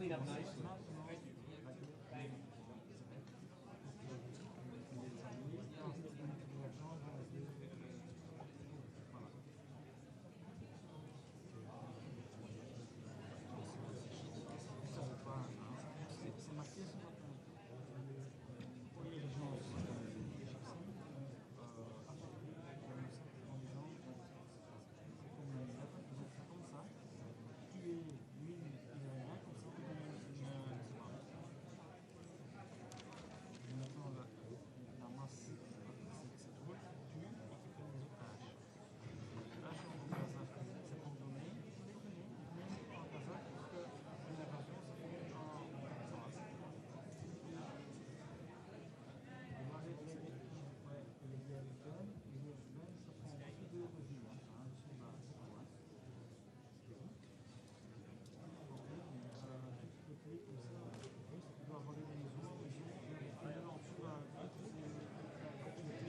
clean up nice. Thank you. C'est marqué sur votre pour les gens comme ça, qui est mine comme ça, maintenant la masse c'est trop, tu et qui prennent les otages. Les otages sont en Kazakh, c'est condamné, en Kazakh parce que l'invasion se fait en les Américaines se font aussi de régiments, soldats. Comme ça, il doit avoir des maisons, en dessous il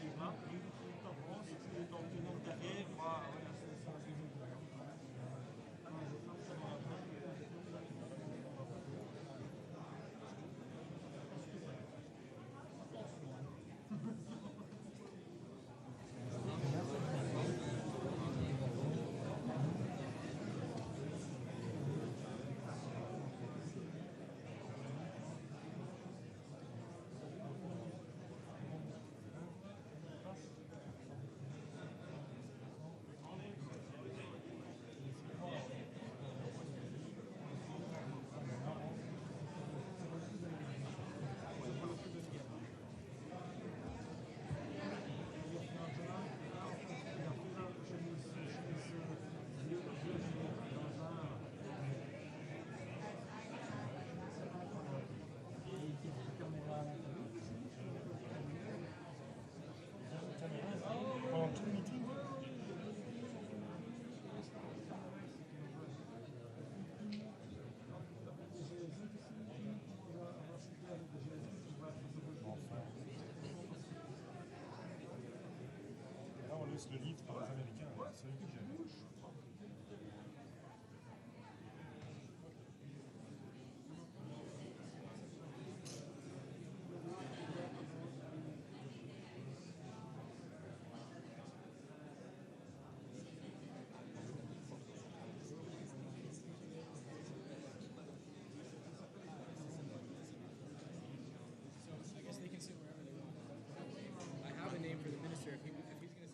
est là, il t'avance, et puis dans le nom derrière, voilà, c'est ça. Pendant tout le meeting. Là, on laisse le lead par les Américains. C'est eux qui gèrent. I have a name for the minister if he's going to sit.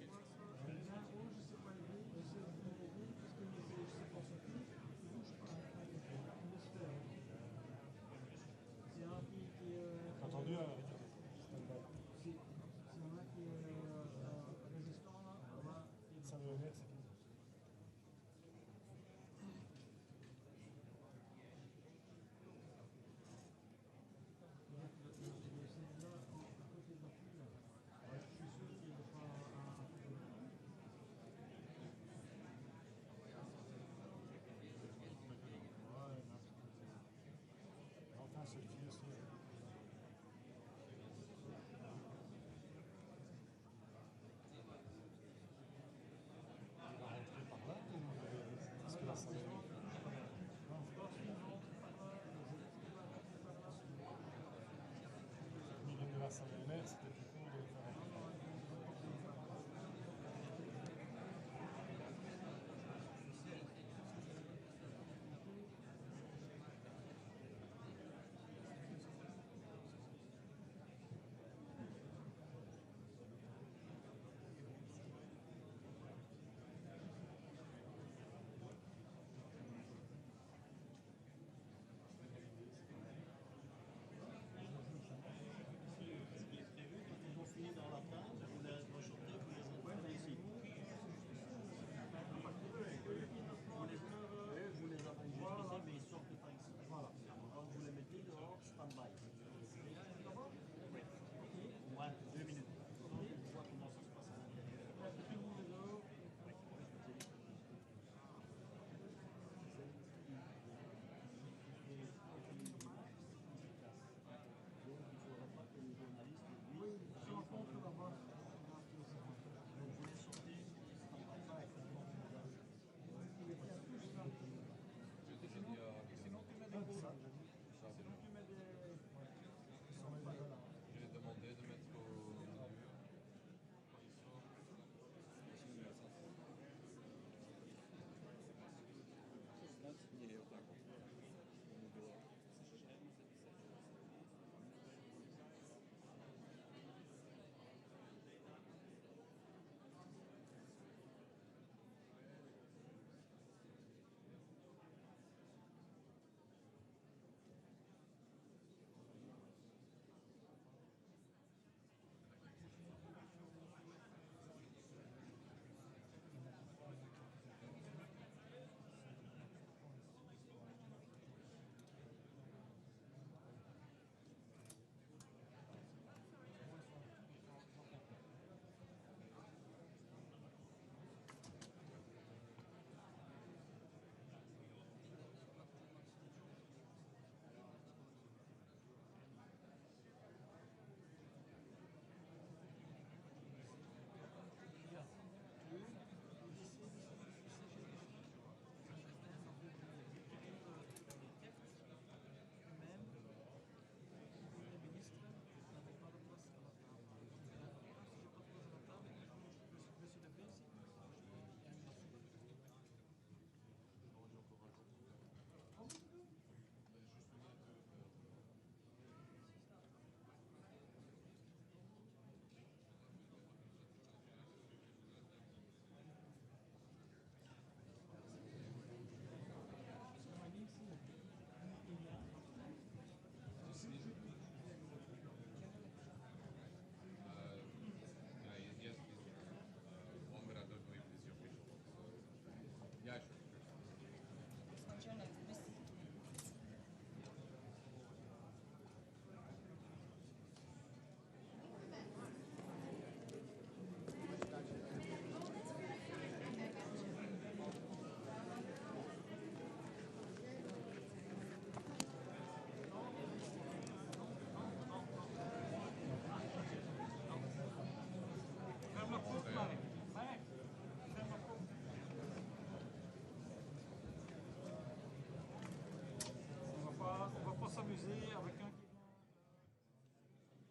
s'excuser avec un qui vient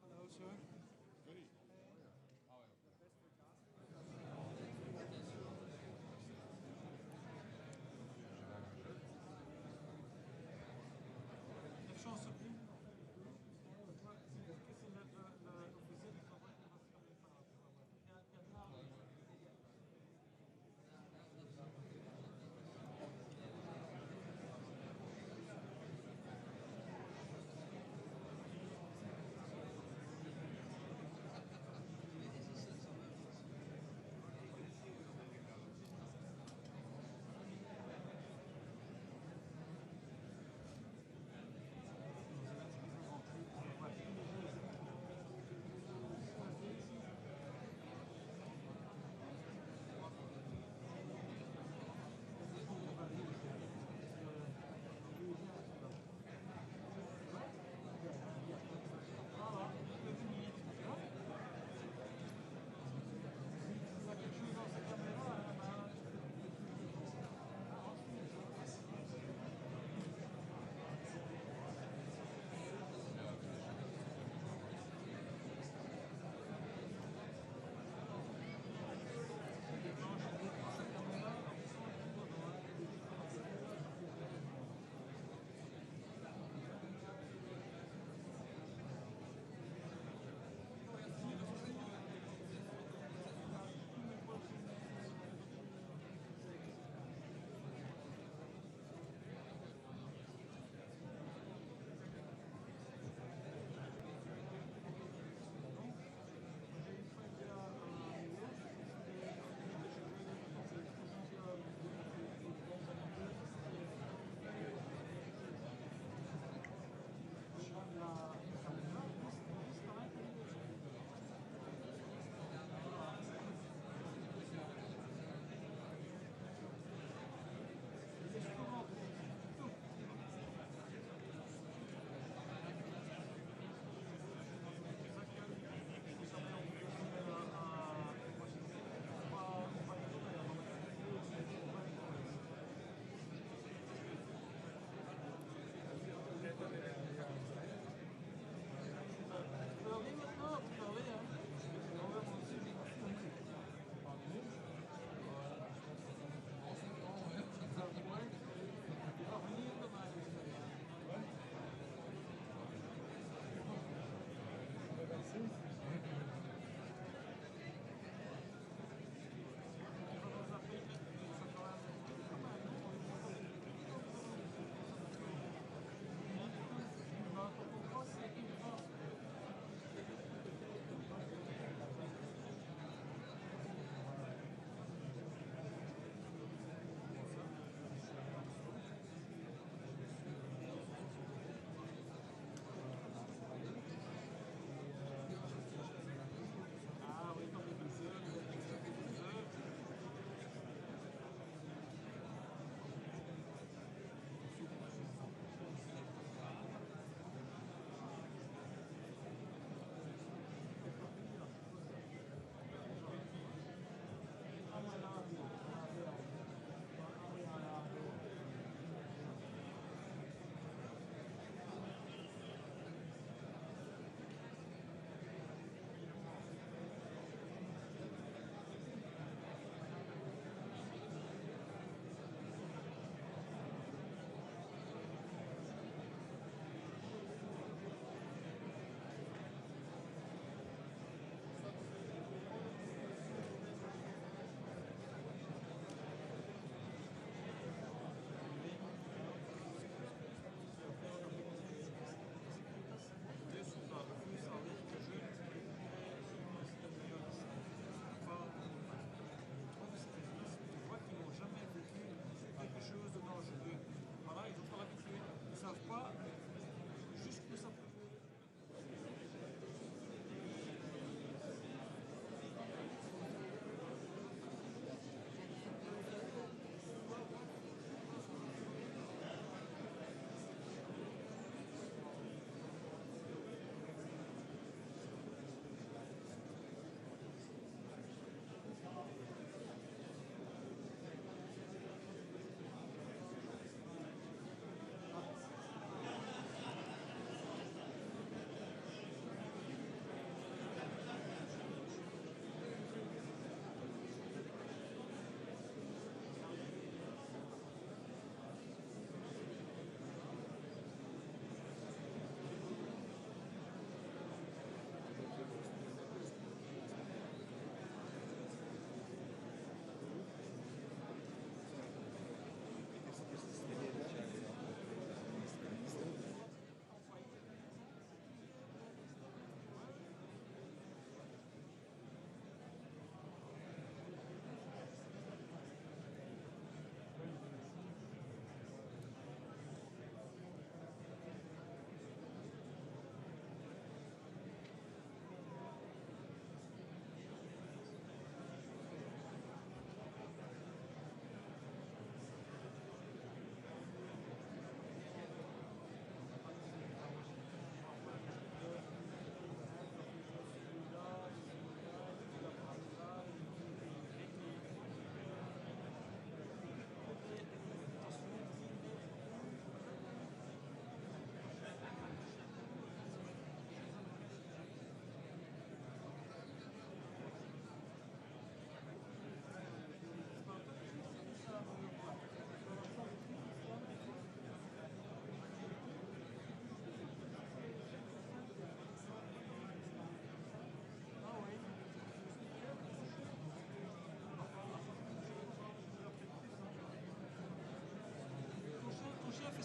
à la hauteur. Oui. Quelle chance ce prix. C'est l'officier du travail qui va se faire par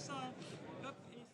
ça, hop, et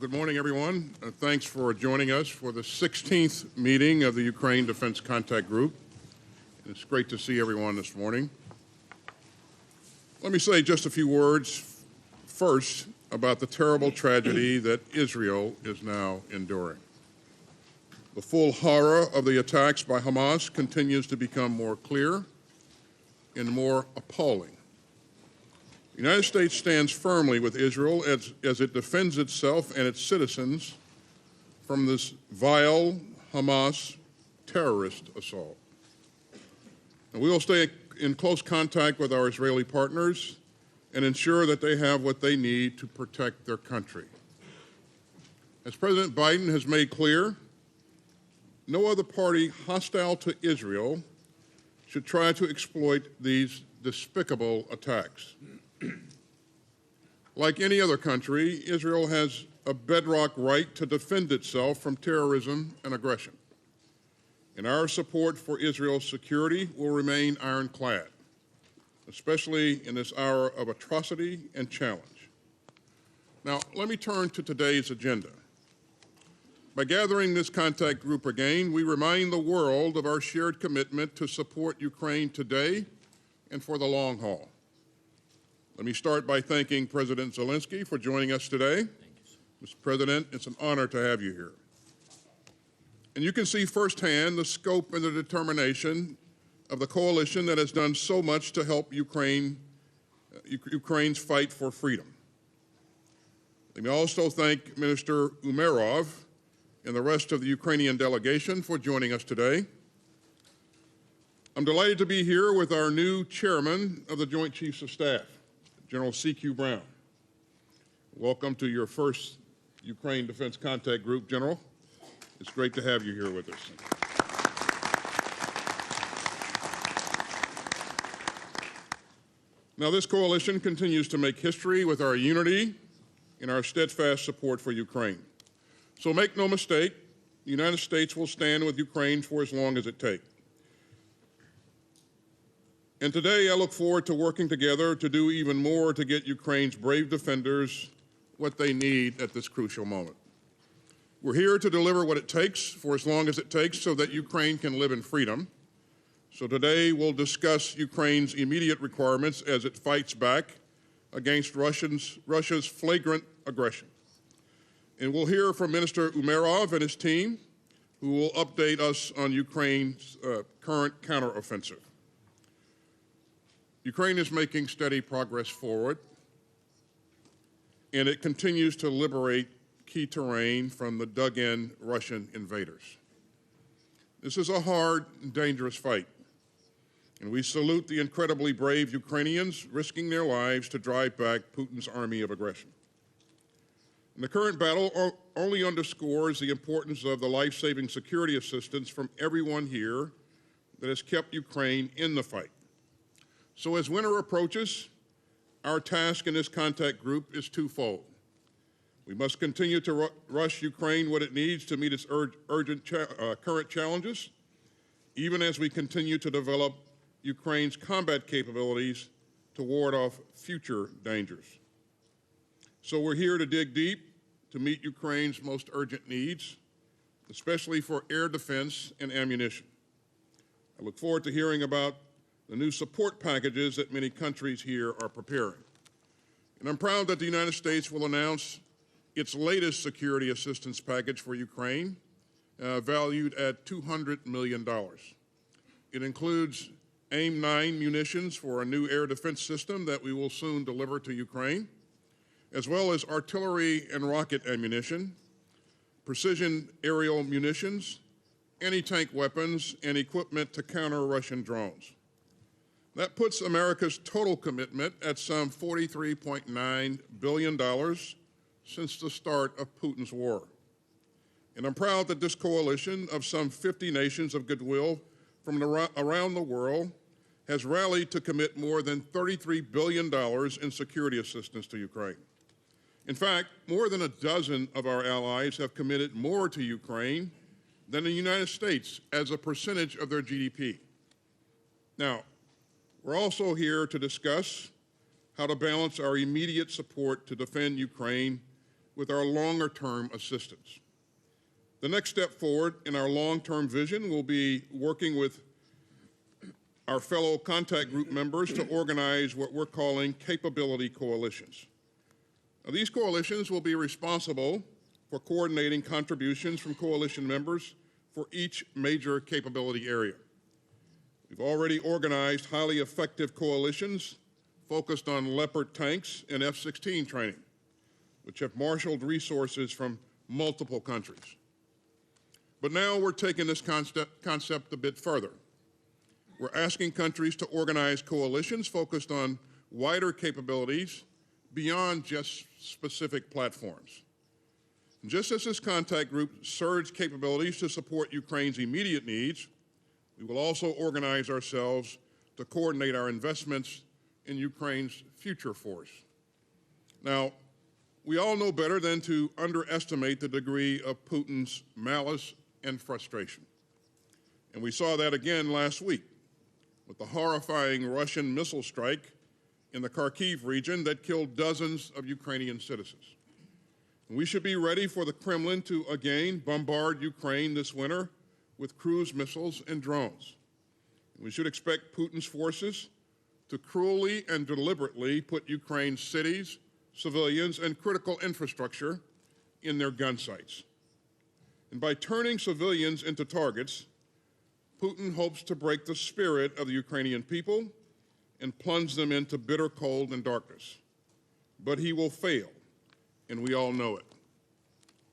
Good morning, everyone. Thanks for joining us for the 16th meeting of the Ukraine Defense Contact Group. It's great to see everyone this morning. Let me say just a few words first about the terrible tragedy that Israel is now enduring. The full horror of the attacks by Hamas continues to become more clear and more appalling. The United States stands firmly with Israel as it defends itself and its citizens from this vile Hamas terrorist assault. And we will stay in close contact with our Israeli partners and ensure that they have what they need to protect their country. As President Biden has made clear, no other party hostile to Israel should try to exploit these despicable attacks. Like any other country, Israel has a bedrock right to defend itself from terrorism and aggression. And our support for Israel's security will remain ironclad, especially in this hour of atrocity and challenge. Now, let me turn to today's agenda. By gathering this contact group again, we remind the world of our shared commitment to support Ukraine today and for the long haul. Let me start by thanking President Zelenski for joining us today. Mr. President, it's an honor to have you here. And you can see firsthand the scope and the determination of the coalition that has done so much to help Ukraine's fight for freedom. Let me also thank Minister Umerov and the rest of the Ukrainian delegation for joining us today. I'm delighted to be here with our new chairman of the Joint Chiefs of Staff, General C.Q. Brown. Welcome to your first Ukraine Defense Contact Group, General. It's great to have you here with us. Now, this coalition continues to make history with our unity and our steadfast support for Ukraine. So make no mistake, the United States will stand with Ukraine for as long as it takes. And today I look forward to working together to do even more to get Ukraine's brave defenders what they need at this crucial moment. We're here to deliver what it takes for as long as it takes so that Ukraine can live in freedom. So today we'll discuss Ukraine's immediate requirements as it fights back against Russia's flagrant aggression. And we'll hear from Minister Umerov and his team, who will update us on Ukraine's current counteroffensive. Ukraine is making steady progress forward, and it continues to liberate key terrain from the dug-in Russian invaders. This is a hard and dangerous fight, and we salute the incredibly brave Ukrainians risking their lives to drive back Putin's army of aggression. And the current battle only underscores the importance of the life-saving security assistance from everyone here that has kept Ukraine in the fight. So as winter approaches, our task in this contact group is twofold. We must continue to rush Ukraine what it needs to meet its current challenges, even as we continue to develop Ukraine's combat capabilities to ward off future dangers. So we're here to dig deep to meet Ukraine's most urgent needs, especially for air defense and ammunition. I look forward to hearing about the new support packages that many countries here are preparing. And I'm proud that the United States will announce its latest security assistance package for Ukraine, valued at $200 million. It includes AIM-9 munitions for a new air defense system that we will soon deliver to Ukraine, as well as artillery and rocket ammunition, precision aerial munitions, anti-tank weapons, and equipment to counter Russian drones. That puts America's total commitment at some $43.9 billion since the start of Putin's war. And I'm proud that this coalition of some 50 nations of goodwill from around the world has rallied to commit more than $33 billion in security assistance to Ukraine. In fact, more than a dozen of our allies have committed more to Ukraine than the United States as a percentage of their GDP. Now, we're also here to discuss how to balance our immediate support to defend Ukraine with our longer-term assistance. The next step forward in our long-term vision will be working with our fellow contact group members to organize what we're calling capability coalitions. Now, these coalitions will be responsible for coordinating contributions from coalition members for each major capability area. We've already organized highly effective coalitions focused on Leopard tanks and F-16 training, which have marshaled resources from multiple countries. But now we're taking this concept a bit further. We're asking countries to organize coalitions focused on wider capabilities beyond just specific platforms. And just as this contact group surged capabilities to support Ukraine's immediate needs, we will also organize ourselves to coordinate our investments in Ukraine's future force. Now, we all know better than to underestimate the degree of Putin's malice and frustration. And we saw that again last week with the horrifying Russian missile strike in the Kharkiv region that killed dozens of Ukrainian citizens. And we should be ready for the Kremlin to again bombard Ukraine this winter with cruise missiles and drones. And we should expect Putin's forces to cruelly and deliberately put Ukraine's cities, civilians, and critical infrastructure in their gun sights. And by turning civilians into targets, Putin hopes to break the spirit of the Ukrainian people and plunge them into bitter cold and darkness. But he will fail, and we all know it.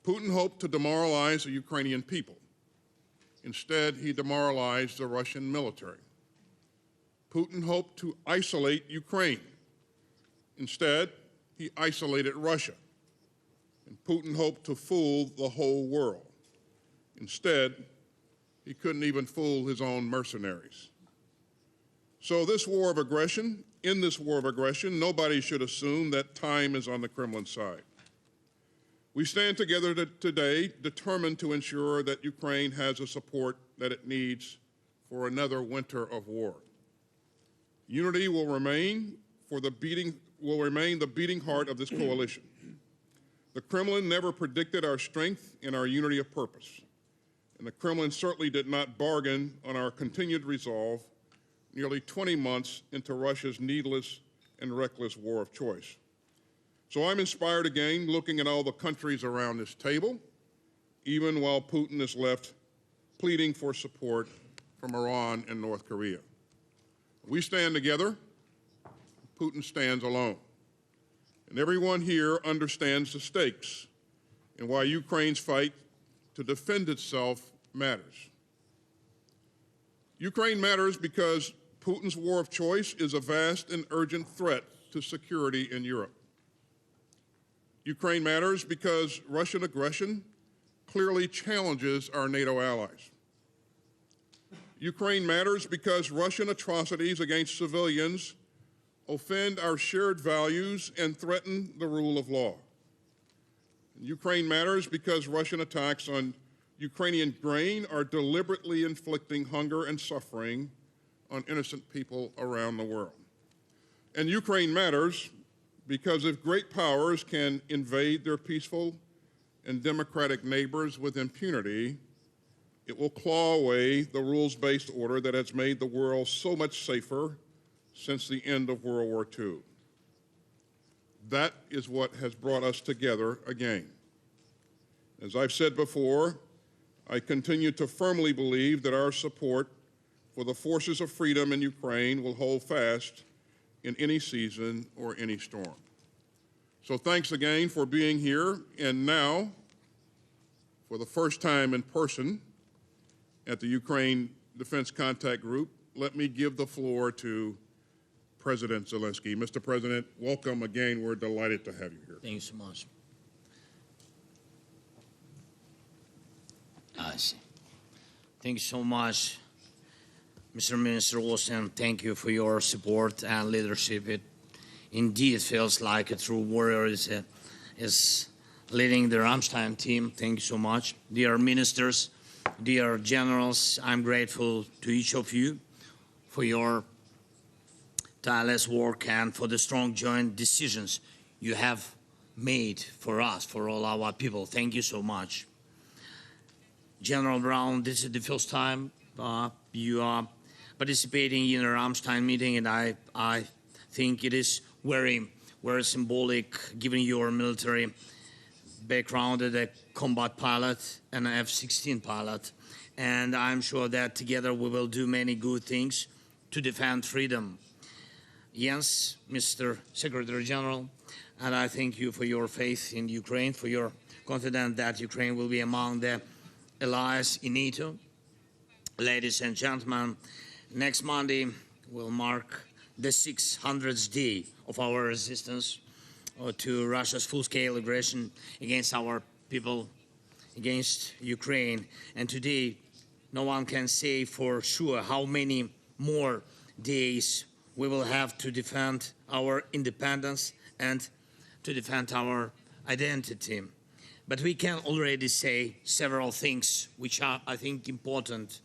Putin hoped to demoralize the Ukrainian people. Instead, he demoralized the Russian military. Putin hoped to isolate Ukraine. Instead, he isolated Russia. And Putin hoped to fool the whole world. Instead, he couldn't even fool his own mercenaries. So in this war of aggression, nobody should assume that time is on the Kremlin side. We stand together today determined to ensure that Ukraine has the support that it needs for another winter of war. Unity will remain the beating heart of this coalition. The Kremlin never predicted our strength and our unity of purpose. And the Kremlin certainly did not bargain on our continued resolve nearly 20 months into Russia's needless and reckless war of choice. So I'm inspired again looking at all the countries around this table, even while Putin is left pleading for support from Iran and North Korea. We stand together, Putin stands alone. And everyone here understands the stakes and why Ukraine's fight to defend itself matters. Ukraine matters because Putin's war of choice is a vast and urgent threat to security in Europe. Ukraine matters because Russian aggression clearly challenges our NATO allies. Ukraine matters because Russian atrocities against civilians offend our shared values and threaten the rule of law. Ukraine matters because Russian attacks on Ukrainian grain are deliberately inflicting hunger and suffering on innocent people around the world. And Ukraine matters because if great powers can invade their peaceful and democratic neighbors with impunity, it will claw away the rules-based order that has made the world so much safer since the end of World War II. That is what has brought us together again. As I've said before, I continue to firmly believe that our support for the forces of freedom in Ukraine will hold fast in any season or any storm. So thanks again for being here. And now, for the first time in person at the Ukraine Defense Contact Group, let me give the floor to President Zelensky. Mr. President, welcome again. We're delighted to have you here. Thank you so much. Thank you so much, Mr. Minister Austin. Thank you for your support and leadership. It indeed feels like a true warrior is leading the Rammstein team. Thank you so much. Dear ministers, dear generals, I'm grateful to each of you for your tireless work and for the strong joint decisions you have made for us, for all our people. Thank you so much. General Brown, this is the first time you are participating in a Ramstein meeting, and I think it is very, very symbolic, given your military background as a combat pilot and an F-16 pilot. And I'm sure that together we will do many good things to defend freedom. Yes, Mr. Secretary General, and I thank you for your faith in Ukraine, for your confidence that Ukraine will be among the allies in NATO. Ladies and gentlemen, next Monday will mark the 600th day of our resistance to Russia's full-scale aggression against our people, against Ukraine. And today, no one can say for sure how many more days we will have to defend our independence and to defend our identity. But we can already say several things which are, I think, important.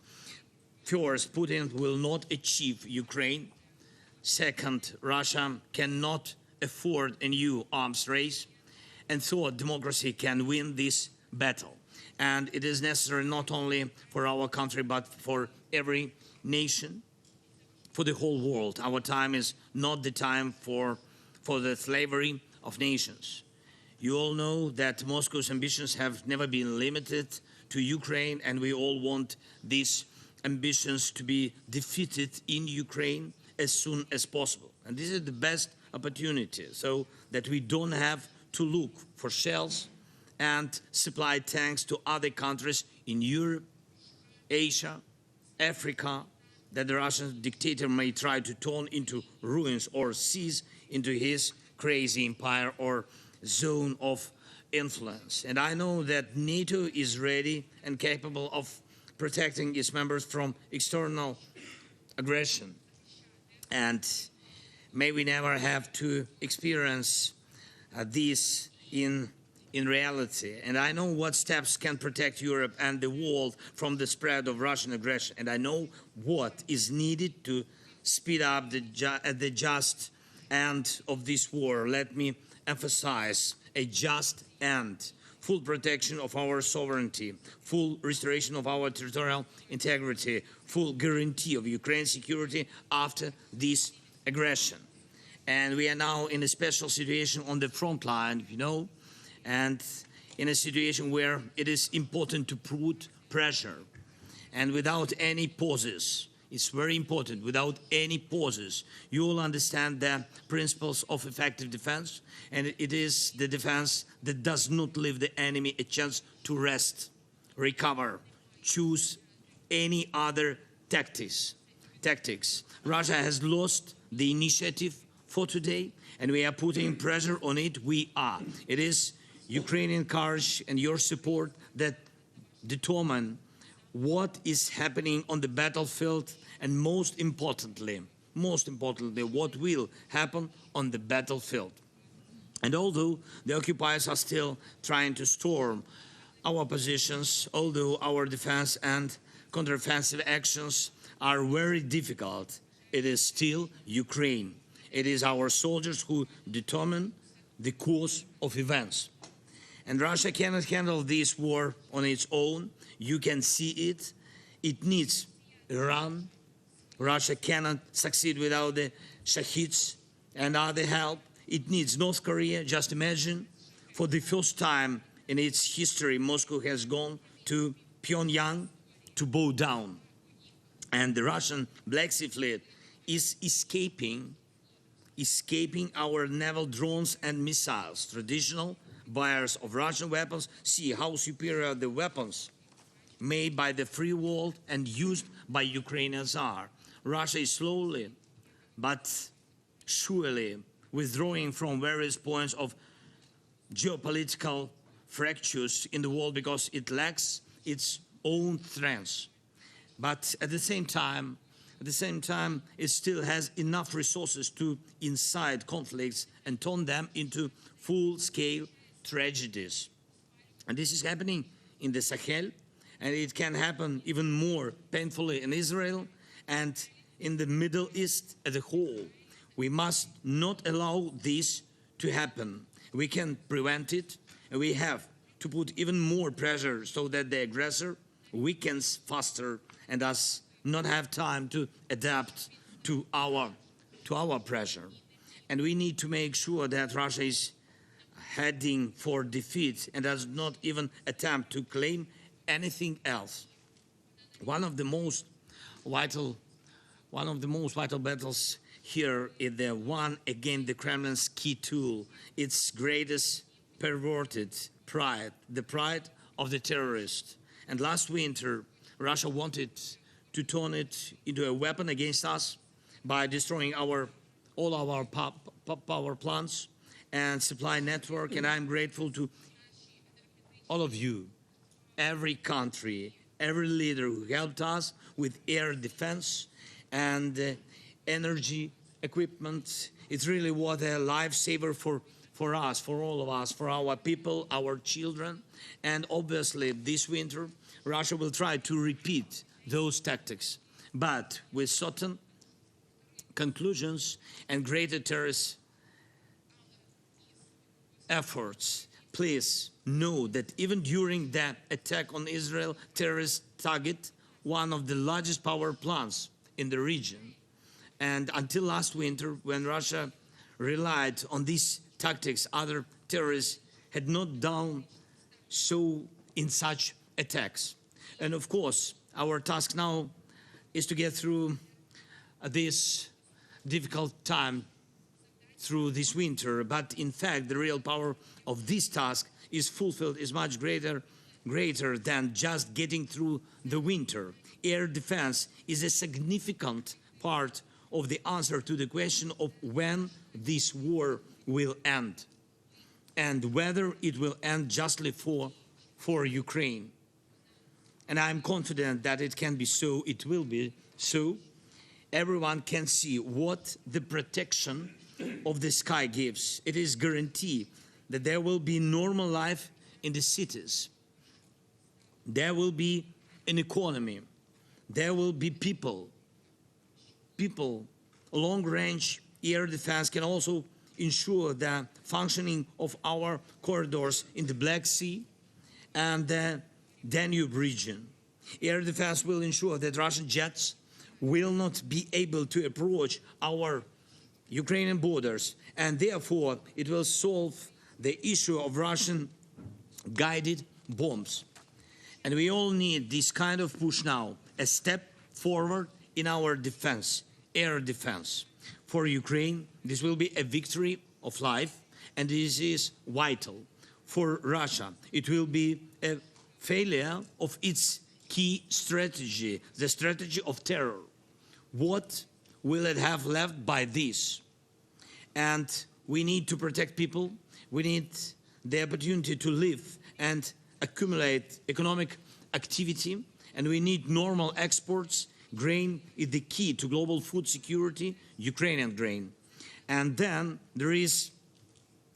First, Putin will not achieve Ukraine. Second, Russia cannot afford a new arms race. And third, democracy can win this battle. And it is necessary not only for our country, but for every nation, for the whole world. Our time is not the time for the slavery of nations. You all know that Moscow's ambitions have never been limited to Ukraine, and we all want these ambitions to be defeated in Ukraine as soon as possible. And this is the best opportunity, so that we don't have to look for shells and supply tanks to other countries in Europe, Asia, Africa, that the Russian dictator may try to turn into ruins or seize into his crazy empire or zone of influence. And I know that NATO is ready and capable of protecting its members from external aggression. And may we never have to experience this in reality. And I know what steps can protect Europe and the world from the spread of Russian aggression. And I know what is needed to speed up the just end of this war. Let me emphasize a just end, full protection of our sovereignty, full restoration of our territorial integrity, full guarantee of Ukraine's security after this aggression. And we are now in a special situation on the front line, you know, and in a situation where it is important to put pressure. And without any pauses, it's very important, without any pauses, you will understand the principles of effective defense, and it is the defense that does not leave the enemy a chance to rest, recover, choose any other tactics. Russia has lost the initiative for today, and we are putting pressure on it. It is Ukrainian courage and your support that determine what is happening on the battlefield, and most importantly, what will happen on the battlefield. And although the occupiers are still trying to storm our positions, although our defense and counteroffensive actions are very difficult, it is still Ukraine. It is our soldiers who determine the course of events. And Russia cannot handle this war on its own. You can see it. It needs Iran. Russia cannot succeed without the Shahids and other help. It needs North Korea. Just imagine, for the first time in its history, Moscow has gone to Pyongyang to bow down. And the Russian Black Sea Fleet is escaping our naval drones and missiles. Traditional buyers of Russian weapons see how superior the weapons made by the free world and used by Ukrainians are. Russia is slowly but surely withdrawing from various points of geopolitical fractures in the world because it lacks its own strengths. But at the same time, it still has enough resources to incite conflicts and turn them into full-scale tragedies. And this is happening in the Sahel, and it can happen even more painfully in Israel and in the Middle East as a whole. We must not allow this to happen. We can prevent it, and we have to put even more pressure so that the aggressor weakens faster and does not have time to adapt to our pressure. And we need to make sure that Russia is heading for defeat and does not even attempt to claim anything else. One of the most vital battles here is the one against the Kremlin's key tool, its greatest perverted pride, the pride of the terrorist. And last winter, Russia wanted to turn it into a weapon against us by destroying all our power plants and supply network. And I'm grateful to all of you, every country, every leader who helped us with air defense and energy equipment. It's really what a lifesaver for us, for all of us, for our people, our children. And obviously this winter, Russia will try to repeat those tactics, but with certain conclusions and greater terrorist efforts. Please know that even during that attack on Israel, terrorists target one of the largest power plants in the region. And until last winter, when Russia relied on these tactics, other terrorists had not done so in such attacks. And of course, our task now is to get through this difficult time, through this winter. But in fact, the real power of this task is fulfilled, is much greater than just getting through the winter. Air defense is a significant part of the answer to the question of when this war will end and whether it will end justly for Ukraine. And I'm confident that it can be so, it will be so. Everyone can see what the protection of the sky gives. It is guaranteed that there will be normal life in the cities. There will be an economy. There will be people. Long-range air defense can also ensure the functioning of our corridors in the Black Sea and the Danube region. Air defense will ensure that Russian jets will not be able to approach our Ukrainian borders, and therefore it will solve the issue of Russian guided bombs. And we all need this kind of push now, a step forward in our defense, air defense. For Ukraine, this will be a victory of life, and this is vital. For Russia, it will be a failure of its key strategy, the strategy of terror. What will it have left by this? And we need to protect people. We need the opportunity to live and accumulate economic activity, and we need normal exports. Grain is the key to global food security, Ukrainian grain. And then there is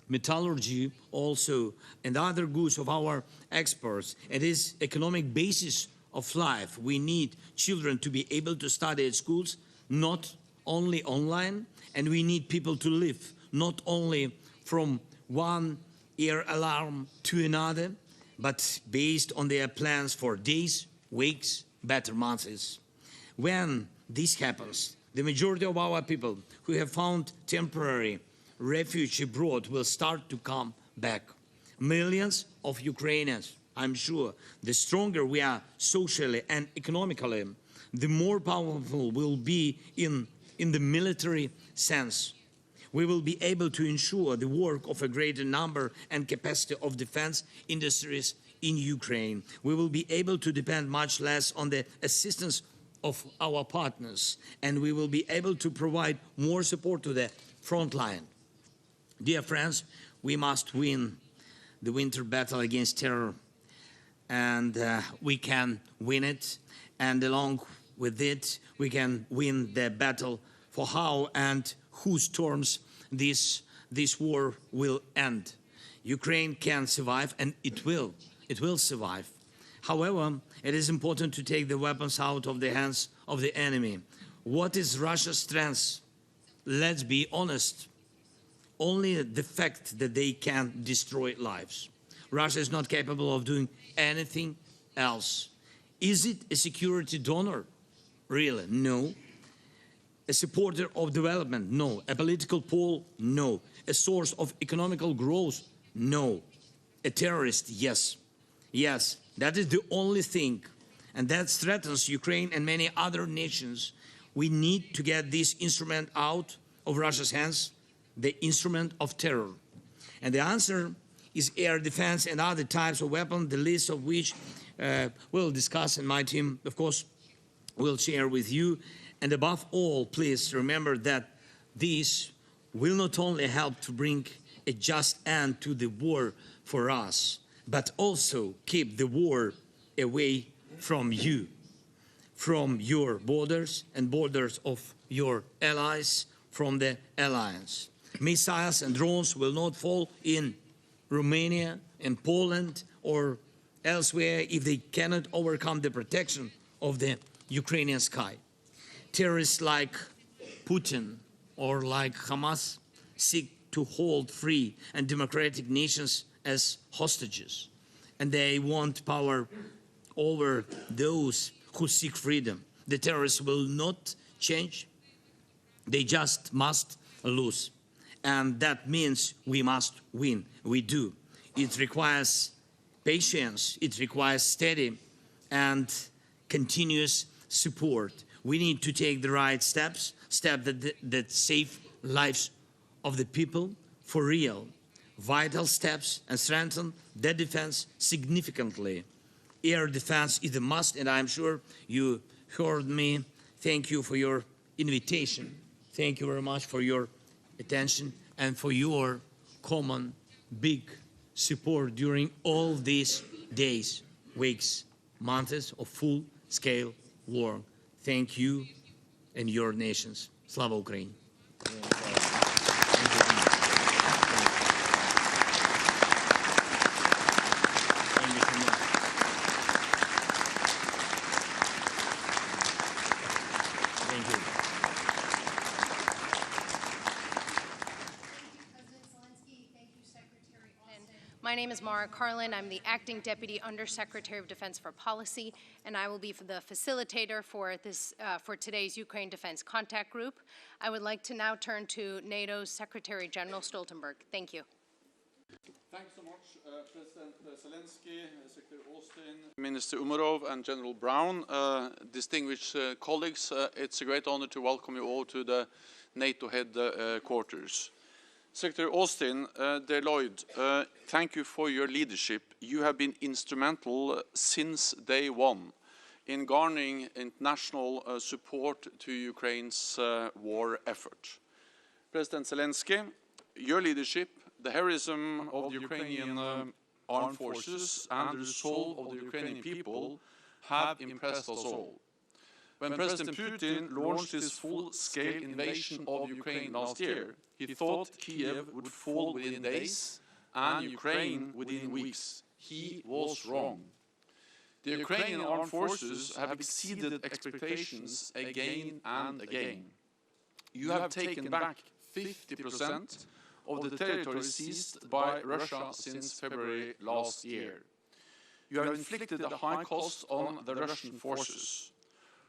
metallurgy also and other goods of our exports. It is economic basis of life. We need children to be able to study at schools, not only online, and we need people to live not only from one air alarm to another, but based on their plans for days, weeks, better months. When this happens, the majority of our people who have found temporary refuge abroad will start to come back. Millions of Ukrainians, I'm sure, the stronger we are socially and economically, the more powerful we'll be in the military sense. We will be able to ensure the work of a greater number and capacity of defense industries in Ukraine. We will be able to depend much less on the assistance of our partners, and we will be able to provide more support to the front line. Dear friends, we must win the winter battle against terror, and we can win it, and along with it, we can win the battle for how and whose terms this war will end. Ukraine can survive, and it will survive. However, it is important to take the weapons out of the hands of the enemy. What is Russia's strength? Let's be honest. only the fact that they can destroy lives. Russia is not capable of doing anything else. Is it a security donor? Really? No. A supporter of development? No. A political pole? No. A source of economical growth? No. A terrorist? Yes. Yes, that is the only thing. And that threatens Ukraine and many other nations. We need to get this instrument out of Russia's hands, the instrument of terror. And the answer is air defense and other types of weapons, the list of which we'll discuss, and my team, of course, will share with you. And above all, please remember that this will not only help to bring a just end to the war for us, but also keep the war away from you, from your borders and borders of your allies, from the alliance. Missiles and drones will not fall in Romania, in Poland, or elsewhere if they cannot overcome the protection of the Ukrainian sky. Terrorists like Putin or like Hamas seek to hold free and democratic nations as hostages, and they want power over those who seek freedom. The terrorists will not change, they just must lose. And that means we must win. We do. It requires patience, it requires steady and continuous support. We need to take the right steps that save lives of the people for real. Vital steps and strengthen the defense significantly. Air defense is a must, and I'm sure you heard me. Thank you for your invitation. Thank you very much for your attention and for your common big support during all these days, weeks, months of full-scale war. Thank you and your nations. Slava Ukraini! My name is Mara Carlin. I'm the Acting Deputy Undersecretary of Defense for Policy, and I will be the facilitator for today's Ukraine Defense Contact Group. I would like to now turn to NATO's Secretary General Stoltenberg. Thank you. Thanks so much, President Zelensky, Secretary Austin, Minister Umarov, and General Brown. Distinguished colleagues, it's a great honor to welcome you all to the NATO headquarters. Secretary Austin, dear Lloyd, thank you for your leadership. You have been instrumental since day one in garnering international support to Ukraine's war effort. President Zelensky, your leadership, the heroism of the Ukrainian armed forces and the resolve of the Ukrainian people have impressed us all. When President Putin launched his full-scale invasion of Ukraine last year, he thought Kiev would fall within days and Ukraine within weeks. He was wrong. The Ukrainian armed forces have exceeded expectations again and again. You have taken back 50% of the territory seized by Russia since February last year. You have inflicted a high cost on the Russian forces.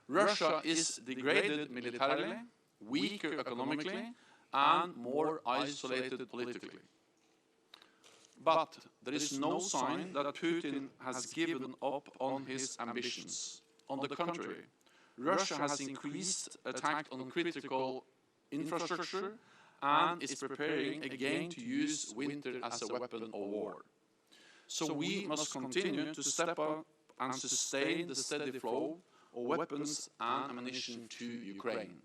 Russia is degraded militarily, weaker economically, and more isolated politically. But there is no sign that Putin has given up on his ambitions. On the contrary, Russia has increased attack on critical infrastructure and is preparing again to use winter as a weapon of war. So we must continue to step up and sustain the steady flow of weapons and ammunition to Ukraine.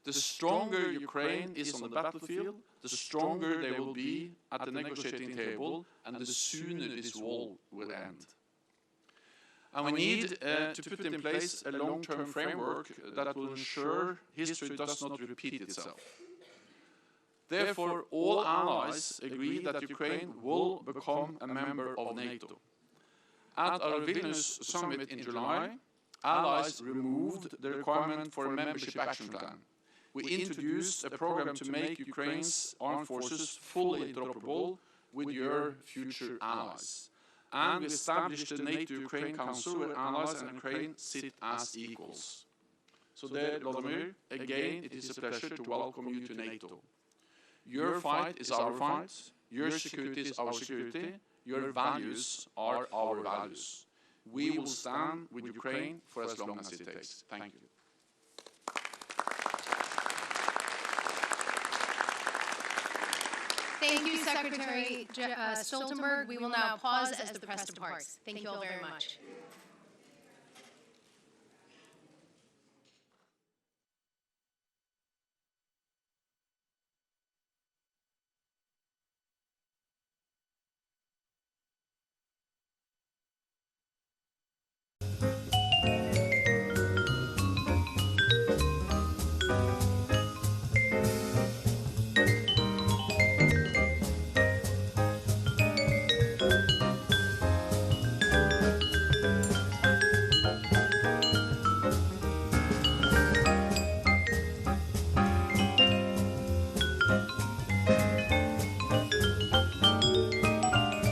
The stronger Ukraine is on the battlefield, the stronger they will be at the negotiating table, and the sooner this war will end. And we need to put in place a long-term framework that will ensure history does not repeat itself. Therefore, all allies agree that Ukraine will become a member of NATO. At our Vilnius summit in July, allies removed the requirement for a membership action plan. We introduced a program to make Ukraine's armed forces fully interoperable with your future allies. And we established the NATO-Ukraine Council where allies and Ukraine sit as equals. So there, Volodymyr, again, it is a pleasure to welcome you to NATO. Your fight is our fight, your security is our security, your values are our values. We will stand with Ukraine for as long as it takes. Thank you. Thank you, Secretary Stoltenberg. We will now pause as the press departs. Thank you all very much.